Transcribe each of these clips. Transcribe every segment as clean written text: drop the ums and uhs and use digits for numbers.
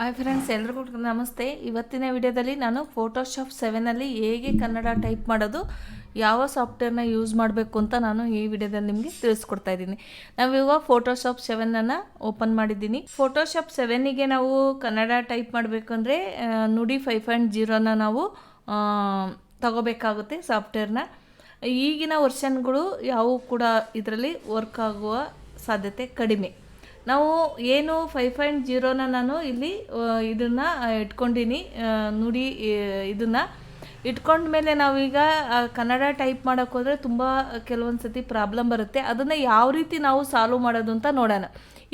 Hi friends, ಎಲ್ರಿಗೂ ನಮಸ್ತೆ. ಇವತ್ತಿನ ವಿಡಿಯೋದಲ್ಲಿ ನಾನು ಫೋಟೋಶಾಪ್ 7ಅಲ್ಲಿ ಹೇಗೆ ಕನ್ನಡ ಟೈಪ್ ಮಾಡೋದು, ಯಾವ ಸಾಫ್ಟ್ವೇರ್ನ ಯೂಸ್ ಮಾಡಬೇಕು ಅಂತ ನಾನು ಈ ವಿಡಿಯೋದಲ್ಲಿ ನಿಮಗೆ ತಿಳಿಸ್ಕೊಡ್ತಾ ಇದ್ದೀನಿ. ನಾವಿವಾಗ ಫೋಟೋಶಾಪ್ 7ಅನ್ನು ಓಪನ್ ಮಾಡಿದ್ದೀನಿ. ಫೋಟೋಶಾಪ್ 7ಗೆ ನಾವು ಕನ್ನಡ ಟೈಪ್ ಮಾಡಬೇಕಂದ್ರೆ ನುಡಿ 5.0ನ ನಾವು ತಗೋಬೇಕಾಗುತ್ತೆ ಸಾಫ್ಟ್ವೇರ್ನ. ಈಗಿನ ವರ್ಷನ್ಗಳು ಯಾವುವು ಕೂಡ ಇದರಲ್ಲಿ ವರ್ಕ್ ಆಗುವ ಸಾಧ್ಯತೆ ಕಡಿಮೆ. ನಾವು ಏನು 5.0ನ ನಾನು ಇಲ್ಲಿ ಇದನ್ನು ಇಟ್ಕೊಂಡಿನಿ, ನುಡಿ ಇದನ್ನು ಇಟ್ಕೊಂಡ್ಮೇಲೆ ನಾವೀಗ ಕನ್ನಡ ಟೈಪ್ ಮಾಡೋಕ್ಕೆ ಹೋದರೆ ತುಂಬ ಕೆಲವೊಂದು ಸತಿ ಪ್ರಾಬ್ಲಮ್ ಬರುತ್ತೆ. ಅದನ್ನು ಯಾವ ರೀತಿ ನಾವು ಸಾಲ್ವ್ ಮಾಡೋದು ಅಂತ ನೋಡೋಣ.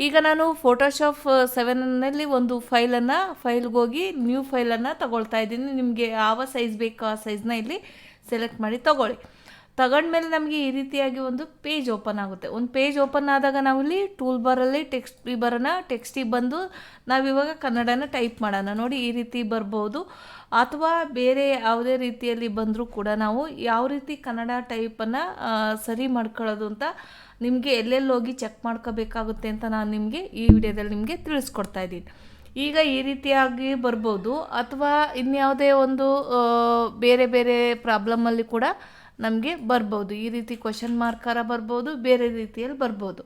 ಈಗ ನಾನು ಫೋಟೋಶಾಪ್ 7ನಲ್ಲಿ ಒಂದು ಫೈಲ್ಗೆ ಹೋಗಿ ನ್ಯೂ ಫೈಲನ್ನು ತಗೊಳ್ತಾ ಇದ್ದೀನಿ. ನಿಮಗೆ ಯಾವ ಸೈಜ್ ಬೇಕೋ ಆ ಸೈಜ್ನ ಇಲ್ಲಿ ಸೆಲೆಕ್ಟ್ ಮಾಡಿ ತಗೊಂಡ್ಮೇಲೆ ನಮಗೆ ಈ ರೀತಿಯಾಗಿ ಒಂದು ಪೇಜ್ ಓಪನ್ ಆಗುತ್ತೆ. ಒಂದು ಪೇಜ್ ಓಪನ್ ಆದಾಗ ನಾವಿಲ್ಲಿ ಟೂಲ್ ಬಾರಲ್ಲಿ ಟೆಕ್ಸ್ಟಿಗೆ ಬಂದು ನಾವಿವಾಗ ಕನ್ನಡನ ಟೈಪ್ ಮಾಡೋಣ. ನೋಡಿ, ಈ ರೀತಿ ಬರ್ಬೋದು, ಅಥವಾ ಬೇರೆ ಯಾವುದೇ ರೀತಿಯಲ್ಲಿ ಬಂದರೂ ಕೂಡ ನಾವು ಯಾವ ರೀತಿ ಕನ್ನಡ ಟೈಪನ್ನು ಸರಿ ಮಾಡ್ಕೊಳ್ಳೋದು ಅಂತ ನಿಮಗೆ ಎಲ್ಲೆಲ್ಲಿ ಹೋಗಿ ಚೆಕ್ ಮಾಡ್ಕೋಬೇಕಾಗುತ್ತೆ ಅಂತ ನಾನು ನಿಮಗೆ ಈ ವಿಡಿಯೋದಲ್ಲಿ ನಿಮಗೆ ತಿಳಿಸ್ಕೊಡ್ತಾ ಇದ್ದೀನಿ. ಈಗ ಈ ರೀತಿಯಾಗಿ ಬರ್ಬೋದು, ಅಥವಾ ಇನ್ಯಾವುದೇ ಒಂದು ಬೇರೆ ಬೇರೆ ಪ್ರಾಬ್ಲಮಲ್ಲಿ ಕೂಡ ನಮಗೆ ಬರ್ಬೋದು. ಈ ರೀತಿ ಕ್ವಶನ್ ಮಾರ್ಕರ ಬರ್ಬೋದು, ಬೇರೆ ರೀತಿಯಲ್ಲಿ ಬರ್ಬೋದು.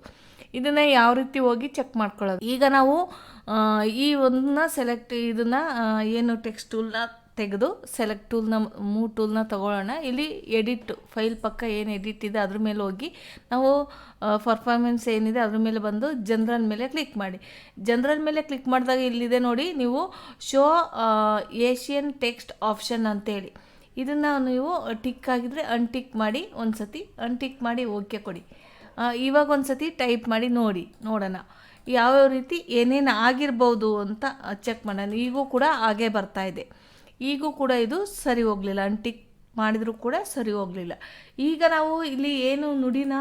ಇದನ್ನು ಯಾವ ರೀತಿ ಹೋಗಿ ಚೆಕ್ ಮಾಡ್ಕೊಳ್ಳೋದು? ಈಗ ನಾವು ಈ ಒಂದನ್ನ ಇದನ್ನು ಏನು ಟೆಕ್ಸ್ಟ್ ಟೂಲ್ನ ತೆಗೆದು ಸೆಲೆಕ್ಟ್ ಟೂಲ್ನ ತಗೊಳ್ಳೋಣ. ಇಲ್ಲಿ ಎಡಿಟ್ ಫೈಲ್ ಪಕ್ಕ ಏನು ಎಡಿಟ್ ಇದೆ ಅದ್ರ ಮೇಲೆ ಹೋಗಿ ನಾವು ಪರ್ಫಾರ್ಮೆನ್ಸ್ ಏನಿದೆ ಅದ್ರ ಮೇಲೆ ಬಂದು ಜನರಲ್ ಮೇಲೆ ಕ್ಲಿಕ್ ಮಾಡಿ. ಜನರಲ್ ಮೇಲೆ ಕ್ಲಿಕ್ ಮಾಡಿದಾಗ ಇಲ್ಲಿದೆ ನೋಡಿ, ನೀವು ಶೋ ಏಷಿಯನ್ ಟೆಕ್ಸ್ಟ್ ಆಪ್ಷನ್ ಅಂತೇಳಿ. ಇದನ್ನು ನೀವು ಟಿಕ್ ಆಗಿದ್ರೆ ಅನ್ಟಿಕ್ ಮಾಡಿ, ಒಂದು ಸತಿ ಅನ್ಟಿಕ್ ಮಾಡಿ ಓಕೆ ಕೊಡಿ. ಇವಾಗ ಒಂದು ಸತಿ ಟೈಪ್ ಮಾಡಿ ನೋಡೋಣ ಯಾವ್ಯಾವ ರೀತಿ ಏನೇನು ಆಗಿರ್ಬೋದು ಅಂತ ಚೆಕ್ ಮಾಡೋಣ. ಈಗೂ ಕೂಡ ಹಾಗೇ ಬರ್ತಾ ಇದೆ. ಈಗೂ ಕೂಡ ಇದು ಸರಿ ಹೋಗಲಿಲ್ಲ, ಅನ್ಟಿಕ್ ಮಾಡಿದರೂ ಕೂಡ ಸರಿ ಹೋಗಲಿಲ್ಲ. ಈಗ ನಾವು ಇಲ್ಲಿ ಏನು ನುಡಿನ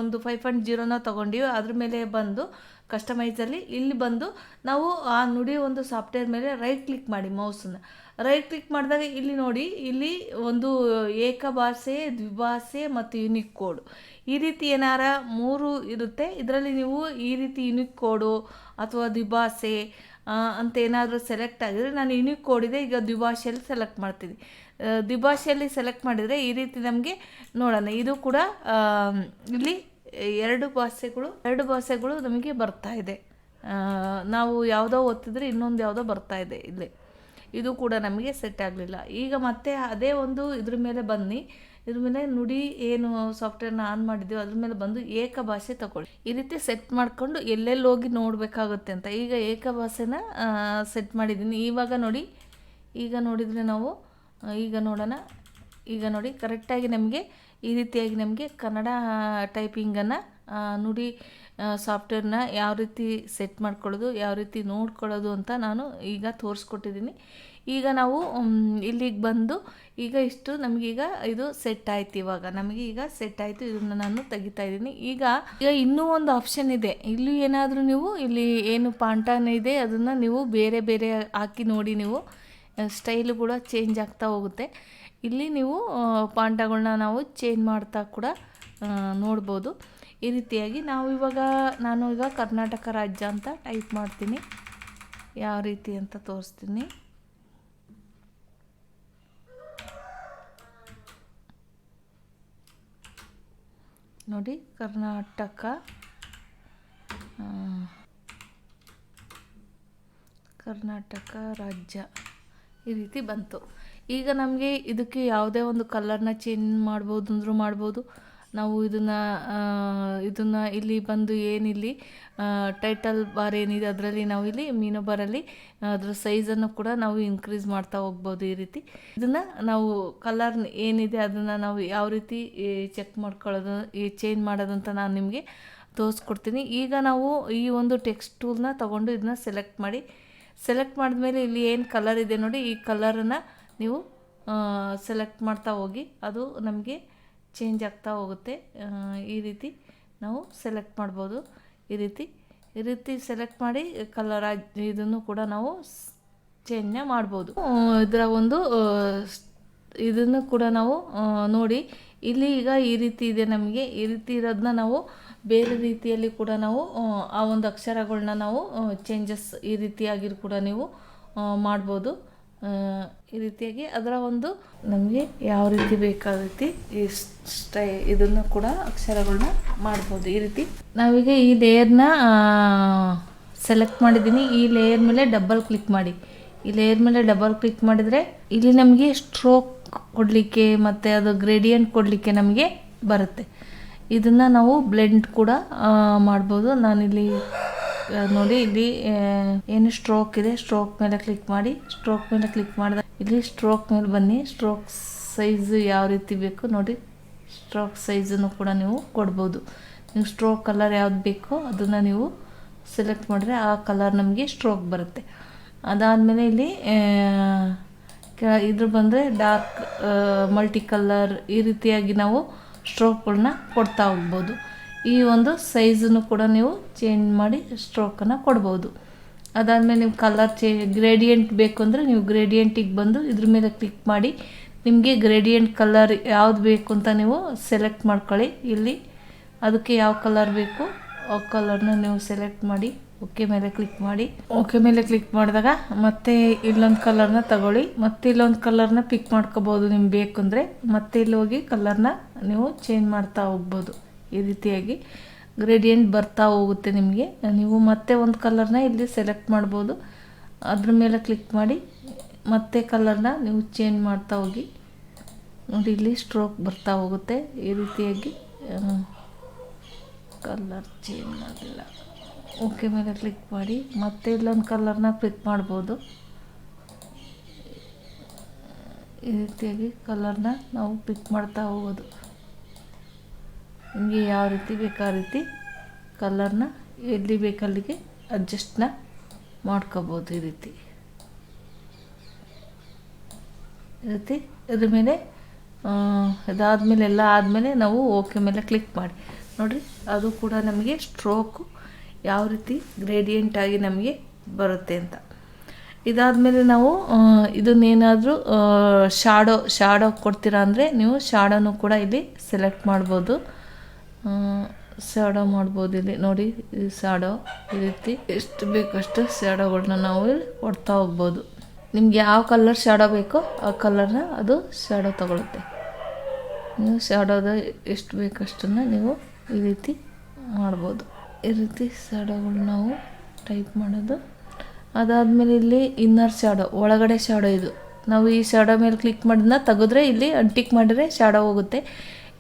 ಒಂದು 5.0ನ ತೊಗೊಂಡಿವಿ, ಅದ್ರ ಮೇಲೆ ಬಂದು ಕಸ್ಟಮೈಸಲ್ಲಿ ಇಲ್ಲಿ ಬಂದು ನಾವು ಆ ನುಡಿ ಒಂದು ಸಾಫ್ಟ್ವೇರ್ ಮೇಲೆ ರೈಟ್ ಕ್ಲಿಕ್ ಮಾಡಿ, ಮೌಸನ್ನು ರೈಟ್ ಕ್ಲಿಕ್ ಮಾಡಿದಾಗ ಇಲ್ಲಿ ನೋಡಿ, ಇಲ್ಲಿ ಒಂದು ಏಕಭಾಷೆ, ದ್ವಿಭಾಷೆ ಮತ್ತು ಯುನಿಕ್ ಕೋಡು, ಈ ರೀತಿ ಏನಾರ 3 ಇರುತ್ತೆ. ಇದರಲ್ಲಿ ನೀವು ಈ ರೀತಿ ಯುನಿಕ್ ಕೋಡು ಅಥವಾ ದ್ವಿಭಾಷೆ ಅಂತ ಏನಾದರೂ ಸೆಲೆಕ್ಟ್ ಆಗಿದರೆ, ನಾನು ಯುನಿಕ್ ಕೋಡ್ ಇದೆ ಈಗ ದ್ವಿಭಾಷೆಯಲ್ಲಿ ಸೆಲೆಕ್ಟ್ ಮಾಡ್ತೀನಿ. ದ್ವಿಭಾಷೆಯಲ್ಲಿ ಸೆಲೆಕ್ಟ್ ಮಾಡಿದರೆ ಈ ರೀತಿ ನಮಗೆ ನೋಡೋಣ. ಇದು ಕೂಡ ಇಲ್ಲಿ ಎರಡು ಭಾಷೆಗಳು ನಮಗೆ ಬರ್ತಾ ಇದೆ. ನಾವು ಯಾವುದೋ ಒತ್ತಿದ್ರೆ ಇನ್ನೊಂದು ಯಾವುದೋ ಬರ್ತಾ ಇದೆ ಇಲ್ಲಿ. ಇದು ಕೂಡ ನಮಗೆ ಸೆಟ್ ಆಗಲಿಲ್ಲ. ಈಗ ಮತ್ತೆ ಅದೇ ಒಂದು ಇದ್ರ ಮೇಲೆ ಬನ್ನಿ, ಇದ್ರ ಮೇಲೆ ನುಡಿ ಏನು ಸಾಫ್ಟ್ವೇರ್ನ ಆನ್ ಮಾಡಿದ್ದೀವಿ ಅದ್ರ ಮೇಲೆ ಬಂದು ಏಕಭಾಷೆ ತಗೊಳ್ಳಿ. ಈ ರೀತಿ ಸೆಟ್ ಮಾಡಿಕೊಂಡು ಎಲ್ಲೆಲ್ಲಿ ಹೋಗಿ ನೋಡಬೇಕಾಗುತ್ತೆ ಅಂತ. ಈಗ ಏಕಭಾಷೆನ ಸೆಟ್ ಮಾಡಿದ್ದೀನಿ. ಇವಾಗ ನೋಡಿ, ಈಗ ನೋಡಿದರೆ ನಾವು ಈಗ ನೋಡೋಣ. ಈಗ ನೋಡಿ, ಕರೆಕ್ಟಾಗಿ ನಮಗೆ ಈ ರೀತಿಯಾಗಿ ನಮಗೆ ಕನ್ನಡ ಟೈಪಿಂಗನ್ನು ನುಡಿ ಸಾಫ್ಟ್ವೇರ್ನ ಯಾವ ರೀತಿ ಸೆಟ್ ಮಾಡ್ಕೊಳ್ಳೋದು, ಯಾವ ರೀತಿ ನೋಡ್ಕೊಳ್ಳೋದು ಅಂತ ನಾನು ಈಗ ತೋರಿಸ್ಕೊಟ್ಟಿದ್ದೀನಿ. ಈಗ ನಾವು ಇಲ್ಲಿಗೆ ಬಂದು ಈಗ ಇಷ್ಟು ನಮಗೀಗ ಇದು ಸೆಟ್ ಆಯ್ತು. ಇವಾಗ ನಮಗೆ ಈಗ ಸೆಟ್ ಆಯಿತು. ಇದನ್ನು ನಾನು ತೆಗಿತಾ ಇದ್ದೀನಿ. ಈಗ ಇನ್ನೂ ಒಂದು ಆಪ್ಷನ್ ಇದೆ. ಇಲ್ಲಿ ಏನಾದರೂ ನೀವು ಇಲ್ಲಿ ಏನು ಪಾಂಟಾನ ಇದೆ ಅದನ್ನು ನೀವು ಬೇರೆ ಬೇರೆ ಹಾಕಿ ನೋಡಿ, ನೀವು ಸ್ಟೈಲು ಕೂಡ ಚೇಂಜ್ ಆಗ್ತಾ ಹೋಗುತ್ತೆ. ಇಲ್ಲಿ ನೀವು ಪಾಂಟಗಳನ್ನ ನಾವು ಚೇಂಜ್ ಮಾಡ್ತಾ ಕೂಡ ನೋಡ್ಬೋದು. ಈ ರೀತಿಯಾಗಿ ನಾನು ಈಗ ಕರ್ನಾಟಕ ರಾಜ್ಯ ಅಂತ ಟೈಪ್ ಮಾಡ್ತೀನಿ. ಯಾವ ರೀತಿ ಅಂತ ತೋರಿಸ್ತೀನಿ. ನೋಡಿ, ಕರ್ನಾಟಕ ರಾಜ್ಯ ಈ ರೀತಿ ಬಂತು. ಈಗ ನಮಗೆ ಇದಕ್ಕೆ ಯಾವುದೇ ಒಂದು ಕಲರ್ನ ಚೇಂಜ್ ಮಾಡ್ಬೋದು. ನಾವು ಇದನ್ನು ಇಲ್ಲಿ ಬಂದು ಏನಿಲ್ಲಿ ಟೈಟಲ್ ಬಾರ್ ಏನಿದೆ ಅದರಲ್ಲಿ ನಾವು ಇಲ್ಲಿ ಮೀನು ಬಾರಲ್ಲಿ ಅದರ ಸೈಜನ್ನು ಕೂಡ ನಾವು ಇನ್ಕ್ರೀಸ್ ಮಾಡ್ತಾ ಹೋಗ್ಬೋದು. ಈ ರೀತಿ ಇದನ್ನು ನಾವು ಕಲರ್ ಏನಿದೆ ಅದನ್ನು ನಾವು ಯಾವ ರೀತಿ ಚೆಕ್ ಮಾಡ್ಕೊಳ್ಳೋದು, ಚೇಂಜ್ ಮಾಡೋದು ಅಂತ ನಾನು ನಿಮಗೆ ತೋರಿಸ್ಕೊಡ್ತೀನಿ. ಈಗ ನಾವು ಈ ಒಂದು ಟೆಕ್ಸ್ಟ್ ಟೂಲ್ನ ತೊಗೊಂಡು ಇದನ್ನ ಸೆಲೆಕ್ಟ್ ಮಾಡಿದ್ಮೇಲೆ ಇಲ್ಲಿ ಏನು ಕಲರ್ ಇದೆ ನೋಡಿ, ಈ ಕಲರನ್ನು ನೀವು ಸೆಲೆಕ್ಟ್ ಮಾಡ್ತಾ ಹೋಗಿ ಅದು ನಮಗೆ ಚೇಂಜ್ ಆಗ್ತಾ ಹೋಗುತ್ತೆ. ಈ ರೀತಿ ನಾವು ಸೆಲೆಕ್ಟ್ ಮಾಡ್ಬೋದು. ಈ ರೀತಿ ಸೆಲೆಕ್ಟ್ ಮಾಡಿ ಕಲರ್ ಇದನ್ನು ಕೂಡ ನಾವು ಚೇಂಜ್ನ ಮಾಡ್ಬೋದು. ಇದರ ಒಂದು ಇದನ್ನು ಕೂಡ ನಾವು ನೋಡಿ ಇಲ್ಲಿ ಈಗ ಈ ರೀತಿ ಇದೆ ನಮಗೆ. ಈ ರೀತಿ ಇರೋದನ್ನ ನಾವು ಬೇರೆ ರೀತಿಯಲ್ಲಿ ಕೂಡ ನಾವು ಆ ಒಂದು ಅಕ್ಷರಗಳನ್ನ ನಾವು ಚೇಂಜಸ್ ಈ ರೀತಿಯಾಗಿ ಕೂಡ ನೀವು ಮಾಡ್ಬೋದು. ಈ ರೀತಿಯಾಗಿ ಅದರ ಒಂದು ನಮಗೆ ಯಾವ ರೀತಿ ಬೇಕಾದ ರೀತಿ ಈ ಇದನ್ನು ಕೂಡ ಅಕ್ಷರಗಳನ್ನ ಮಾಡ್ಬೋದು. ಈ ರೀತಿ ನಾವೀಗ ಈ ಲೇಯರ್ನ ಸೆಲೆಕ್ಟ್ ಮಾಡಿದ್ದೀನಿ. ಈ ಲೇಯರ್ ಮೇಲೆ ಡಬಲ್ ಕ್ಲಿಕ್ ಮಾಡಿ. ಈ ಲೇಯರ್ ಮೇಲೆ ಡಬಲ್ ಕ್ಲಿಕ್ ಮಾಡಿದರೆ ಇಲ್ಲಿ ನಮಗೆ ಸ್ಟ್ರೋಕ್ ಕೊಡಲಿಕ್ಕೆ ಮತ್ತು ಅದು ಗ್ರೇಡಿಯಂಟ್ ಕೊಡಲಿಕ್ಕೆ ನಮಗೆ ಬರುತ್ತೆ. ಇದನ್ನು ನಾವು ಬ್ಲೆಂಡ್ ಕೂಡ ಮಾಡ್ಬೋದು. ನಾನಿಲ್ಲಿ ನೋಡಿ ಇಲ್ಲಿ ಏನು ಸ್ಟ್ರೋಕ್ ಇದೆ, ಸ್ಟ್ರೋಕ್ ಮೇಲೆ ಕ್ಲಿಕ್ ಮಾಡಿ. ಸ್ಟ್ರೋಕ್ ಮೇಲೆ ಕ್ಲಿಕ್ ಮಾಡಿದಾಗ ಇಲ್ಲಿ ಸ್ಟ್ರೋಕ್ ಮೇಲೆ ಬನ್ನಿ. ಸ್ಟ್ರೋಕ್ ಸೈಜ್ ಯಾವ ರೀತಿ ಬೇಕು ನೋಡಿ, ಸ್ಟ್ರೋಕ್ ಸೈಜನ್ನು ಕೂಡ ನೀವು ಕೊಡ್ಬೋದು. ನೀವು ಸ್ಟ್ರೋಕ್ ಕಲರ್ ಯಾವ್ದು ಬೇಕೋ ಅದನ್ನು ನೀವು ಸೆಲೆಕ್ಟ್ ಮಾಡಿದ್ರೆ ಆ ಕಲರ್ ನಮಗೆ ಸ್ಟ್ರೋಕ್ ಬರುತ್ತೆ. ಅದಾದಮೇಲೆ ಇಲ್ಲಿ ಇದ್ರ ಬಂದರೆ ಡಾರ್ಕ್ ಮಲ್ಟಿ ಕಲರ್ ಈ ರೀತಿಯಾಗಿ ನಾವು ಸ್ಟ್ರೋಕ್ಗಳನ್ನ ಕೊಡ್ತಾ ಹೋಗ್ಬೋದು. ಈ ಒಂದು ಸೈಜನ್ನು ಕೂಡ ನೀವು ಚೇಂಜ್ ಮಾಡಿ ಸ್ಟ್ರೋಕನ್ನು ಕೊಡ್ಬೋದು. ಅದಾದಮೇಲೆ ನೀವು ಕಲರ್ ಗ್ರೇಡಿಯಂಟ್ ಬೇಕು ಅಂದರೆ ನೀವು ಗ್ರೇಡಿಯಂಟಿಗೆ ಬಂದು ಇದ್ರ ಮೇಲೆ ಕ್ಲಿಕ್ ಮಾಡಿ ನಿಮಗೆ ಗ್ರೇಡಿಯಂಟ್ ಕಲರ್ ಯಾವ್ದು ಬೇಕು ಅಂತ ನೀವು ಸೆಲೆಕ್ಟ್ ಮಾಡ್ಕೊಳ್ಳಿ. ಇಲ್ಲಿ ಅದಕ್ಕೆ ಯಾವ ಕಲರ್ ಬೇಕು ಆ ಕಲರ್ನ ನೀವು ಸೆಲೆಕ್ಟ್ ಮಾಡಿ ಓಕೆ ಮೇಲೆ ಕ್ಲಿಕ್ ಮಾಡಿ. ಓಕೆ ಮೇಲೆ ಕ್ಲಿಕ್ ಮಾಡಿದಾಗ ಮತ್ತೆ ಇಲ್ಲೊಂದು ಕಲರ್ನ ತಗೊಳ್ಳಿ, ಮತ್ತೆ ಇಲ್ಲೊಂದು ಕಲರ್ನ ಪಿಕ್ ಮಾಡ್ಕೋಬೋದು ನಿಮ್ಗೆ ಬೇಕು ಅಂದರೆ. ಮತ್ತೆ ಇಲ್ಲಿ ಹೋಗಿ ಕಲರ್ನ ನೀವು ಚೇಂಜ್ ಮಾಡ್ತಾ ಹೋಗ್ಬೋದು. ಈ ರೀತಿಯಾಗಿ ಗ್ರೇಡಿಯಂಟ್ ಬರ್ತಾ ಹೋಗುತ್ತೆ ನಿಮಗೆ. ನೀವು ಮತ್ತೆ ಒಂದು ಕಲರ್ನ ಇಲ್ಲಿ ಸೆಲೆಕ್ಟ್ ಮಾಡ್ಬೋದು. ಅದ್ರ ಮೇಲೆ ಕ್ಲಿಕ್ ಮಾಡಿ ಮತ್ತೆ ಕಲರ್ನ ನೀವು ಚೇಂಜ್ ಮಾಡ್ತಾ ಹೋಗಿ. ನೋಡಿ ಇಲ್ಲಿ ಸ್ಟ್ರೋಕ್ ಬರ್ತಾ ಹೋಗುತ್ತೆ. ಈ ರೀತಿಯಾಗಿ ಕಲರ್ ಚೇಂಜ್ ಮಾಡಿಲ್ಲ. ಓಕೆ ಮೇಲೆ ಕ್ಲಿಕ್ ಮಾಡಿ ಮತ್ತೆ ಇಲ್ಲೊಂದು ಕಲರ್ನ ಕ್ಲಿಕ್ ಮಾಡ್ಬೋದು. ಈ ರೀತಿಯಾಗಿ ಕಲರ್ನ ನಾವು ಪಿಕ್ ಮಾಡ್ತಾ ಹೋಗೋದು. ನಿಮಗೆ ಯಾವ ರೀತಿ ಬೇಕು ಆ ರೀತಿ ಕಲರ್ನ ಎಲ್ಲಿ ಬೇಕಲ್ಲಿಗೆ ಅಡ್ಜಸ್ಟ್ನ ಮಾಡ್ಕೋಬೋದು. ಈ ರೀತಿ ಇದ್ರ ಮೇಲೆ ಇದಾದಮೇಲೆ ಎಲ್ಲ ಆದಮೇಲೆ ನಾವು ಓಕೆ ಮೇಲೆ ಕ್ಲಿಕ್ ಮಾಡಿ. ನೋಡಿರಿ ಅದು ಕೂಡ ನಮಗೆ ಸ್ಟ್ರೋಕು ಯಾವ ರೀತಿ ಗ್ರೇಡಿಯಂಟ್ ಆಗಿ ನಮಗೆ ಬರುತ್ತೆ ಅಂತ. ಇದಾದಮೇಲೆ ನಾವು ಇದನ್ನೇನಾದರೂ ಶಾಡೋ ಕೊಡ್ತೀರಾ ಅಂದರೆ ನೀವು ಶಾಡೋನು ಕೂಡ ಇಲ್ಲಿ ಸೆಲೆಕ್ಟ್ ಮಾಡ್ಬೋದು. ಶಾಡೋ ಮಾಡ್ಬೋದು. ಇಲ್ಲಿ ನೋಡಿ ಈ ಶಾಡೋ ಈ ರೀತಿ ಎಷ್ಟು ಬೇಕಷ್ಟು ಶಾಡೋಗಳನ್ನ ನಾವು ಇಲ್ಲಿ ಕೊಡ್ತಾ ಹೋಗ್ಬೋದು. ನಿಮ್ಗೆ ಯಾವ ಕಲರ್ ಶಾಡೋ ಬೇಕೋ ಆ ಕಲರ್ನ ಅದು ಶಾಡೋ ತಗೊಳುತ್ತೆ. ನೀವು ಶಾಡೋದ ಎಷ್ಟು ಬೇಕಷ್ಟನ್ನು ನೀವು ಈ ರೀತಿ ಮಾಡ್ಬೋದು. ಈ ರೀತಿ ಶಾಡೋಗಳು ನಾವು ಟೈಪ್ ಮಾಡೋದು. ಅದಾದಮೇಲೆ ಇಲ್ಲಿ ಇನ್ನರ್ ಶಾಡೋ ಒಳಗಡೆ ಶಾಡೋ ಇದು ನಾವು ಈ ಶಾಡೋ ಮೇಲೆ ಕ್ಲಿಕ್ ಮಾಡಿದ್ನ ತೆಗೆದ್ರೆ ಇಲ್ಲಿ ಅಂಟಿಕ್ ಮಾಡಿದ್ರೆ ಶಾಡೋ ಹೋಗುತ್ತೆ.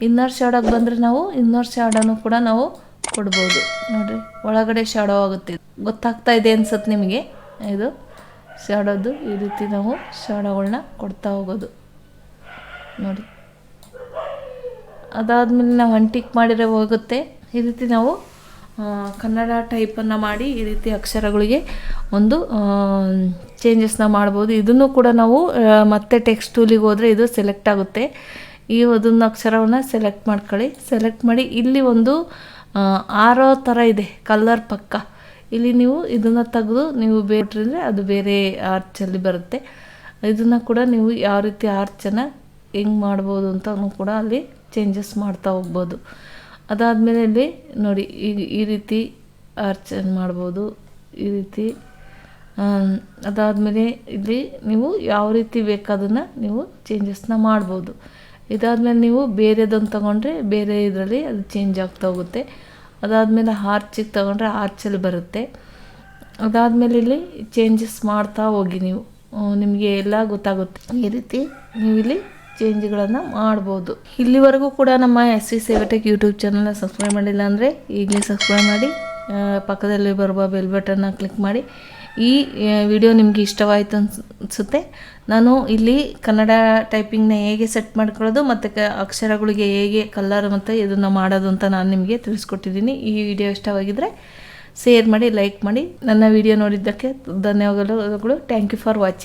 ಇನ್ನರ್ ಶಾಡೋಗೆ ಬಂದರೆ ನಾವು ಇನ್ನರ್ ಶಾಡೋನು ಕೂಡ ನಾವು ಕೊಡ್ಬೋದು. ನೋಡಿರಿ ಒಳಗಡೆ ಶಾಡೋ ಆಗುತ್ತೆ. ಗೊತ್ತಾಗ್ತಾ ಇದೆ ಅನ್ಸುತ್ತೆ ನಿಮಗೆ. ಇದು ಶಾಡೋದು ಈ ರೀತಿ ನಾವು ಶಾಡೋಗಳನ್ನ ಕೊಡ್ತಾ ಹೋಗೋದು ನೋಡಿ. ಅದಾದಮೇಲೆ ನಾವು ಅಂಟಿಕ್ ಮಾಡಿದ್ರೆ ಹೋಗುತ್ತೆ. ಈ ರೀತಿ ನಾವು ಕನ್ನಡ ಟೈಪನ್ನು ಮಾಡಿ ಈ ರೀತಿ ಅಕ್ಷರಗಳಿಗೆ ಒಂದು ಚೇಂಜಸ್ನ ಮಾಡ್ಬೋದು. ಇದನ್ನು ಕೂಡ ನಾವು ಮತ್ತೆ ಟೆಕ್ಸ್ಟ್ ಟೂಲಿಗೆ ಹೋದರೆ ಇದು ಸೆಲೆಕ್ಟ್ ಆಗುತ್ತೆ. ಈ ಅದನ್ನು ಅಕ್ಷರವನ್ನು ಸೆಲೆಕ್ಟ್ ಮಾಡ್ಕೊಳ್ಳಿ. ಸೆಲೆಕ್ಟ್ ಮಾಡಿ ಇಲ್ಲಿ ಒಂದು ಆರೋ ಥರ ಇದೆ ಕಲರ್ ಪಕ್ಕ. ಇಲ್ಲಿ ನೀವು ಇದನ್ನು ತೆಗೆದು ನೀವು ಬೇಟ್ರೆ ಅದು ಬೇರೆ ಆರ್ಚಲ್ಲಿ ಬರುತ್ತೆ. ಇದನ್ನು ಕೂಡ ನೀವು ಯಾವ ರೀತಿ ಆರ್ಚನ್ನು ಹೆಂಗೆ ಮಾಡ್ಬೋದು ಅಂತ ಕೂಡ ಅಲ್ಲಿ ಚೇಂಜಸ್ ಮಾಡ್ತಾ ಹೋಗ್ಬೋದು. ಅದಾದಮೇಲೆ ಇಲ್ಲಿ ನೋಡಿ ಈ ರೀತಿ ಆರ್ಚನ್ನು ಮಾಡ್ಬೋದು. ಈ ರೀತಿ ಅದಾದಮೇಲೆ ಇಲ್ಲಿ ನೀವು ಯಾವ ರೀತಿ ಬೇಕಾದನ್ನು ನೀವು ಚೇಂಜಸ್ನ ಮಾಡ್ಬೋದು. ಇದಾದಮೇಲೆ ನೀವು ಬೇರೆದೊಂದು ತೊಗೊಂಡ್ರೆ ಬೇರೆ ಇದರಲ್ಲಿ ಅದು ಚೇಂಜ್ ಆಗ್ತಾ ಹೋಗುತ್ತೆ. ಅದಾದಮೇಲೆ ಆರ್ಚಿಗೆ ತೊಗೊಂಡ್ರೆ ಆರ್ಚಲ್ಲಿ ಬರುತ್ತೆ. ಅದಾದಮೇಲೆ ಇಲ್ಲಿ ಚೇಂಜಸ್ ಮಾಡ್ತಾ ಹೋಗಿ ನೀವು ನಿಮಗೆ ಎಲ್ಲ ಗೊತ್ತಾಗುತ್ತೆ. ಈ ರೀತಿ ನೀವು ಇಲ್ಲಿ ಚೇಂಜ್ಗಳನ್ನು ಮಾಡ್ಬೋದು. ಇಲ್ಲಿವರೆಗೂ ಕೂಡ ನಮ್ಮ ಎಸ್ ವಿ ಸೇವೆಟೆಕ್ ಯೂಟ್ಯೂಬ್ ಚಾನಲ್ನ ಸಬ್ಸ್ಕ್ರೈಬ್ ಮಾಡಿಲ್ಲ ಅಂದರೆ ಈಗಲೇ ಸಬ್ಸ್ಕ್ರೈಬ್ ಮಾಡಿ, ಪಕ್ಕದಲ್ಲಿ ಬರುವ ಬೆಲ್ ಬಟನ್ನ ಕ್ಲಿಕ್ ಮಾಡಿ. ಈ ವಿಡಿಯೋ ನಿಮಗೆ ಇಷ್ಟವಾಯಿತು ಅನಿಸುತ್ತೆ. ನಾನು ಇಲ್ಲಿ ಕನ್ನಡ ಟೈಪಿಂಗ್ನ ಹೇಗೆ ಸೆಟ್ ಮಾಡ್ಕೊಳ್ಳೋದು ಮತ್ತು ಅಕ್ಷರಗಳಿಗೆ ಹೇಗೆ ಕಲರ್ ಮತ್ತು ಇದನ್ನು ಮಾಡೋದು ಅಂತ ನಾನು ನಿಮಗೆ ತಿಳಿಸ್ಕೊಟ್ಟಿದ್ದೀನಿ. ಈ ವಿಡಿಯೋ ಇಷ್ಟವಾಗಿದ್ದರೆ ಶೇರ್ ಮಾಡಿ, ಲೈಕ್ ಮಾಡಿ. ನನ್ನ ವಿಡಿಯೋ ನೋಡಿದ್ದಕ್ಕೆ ಧನ್ಯವಾದಗಳು. Thank you for watching.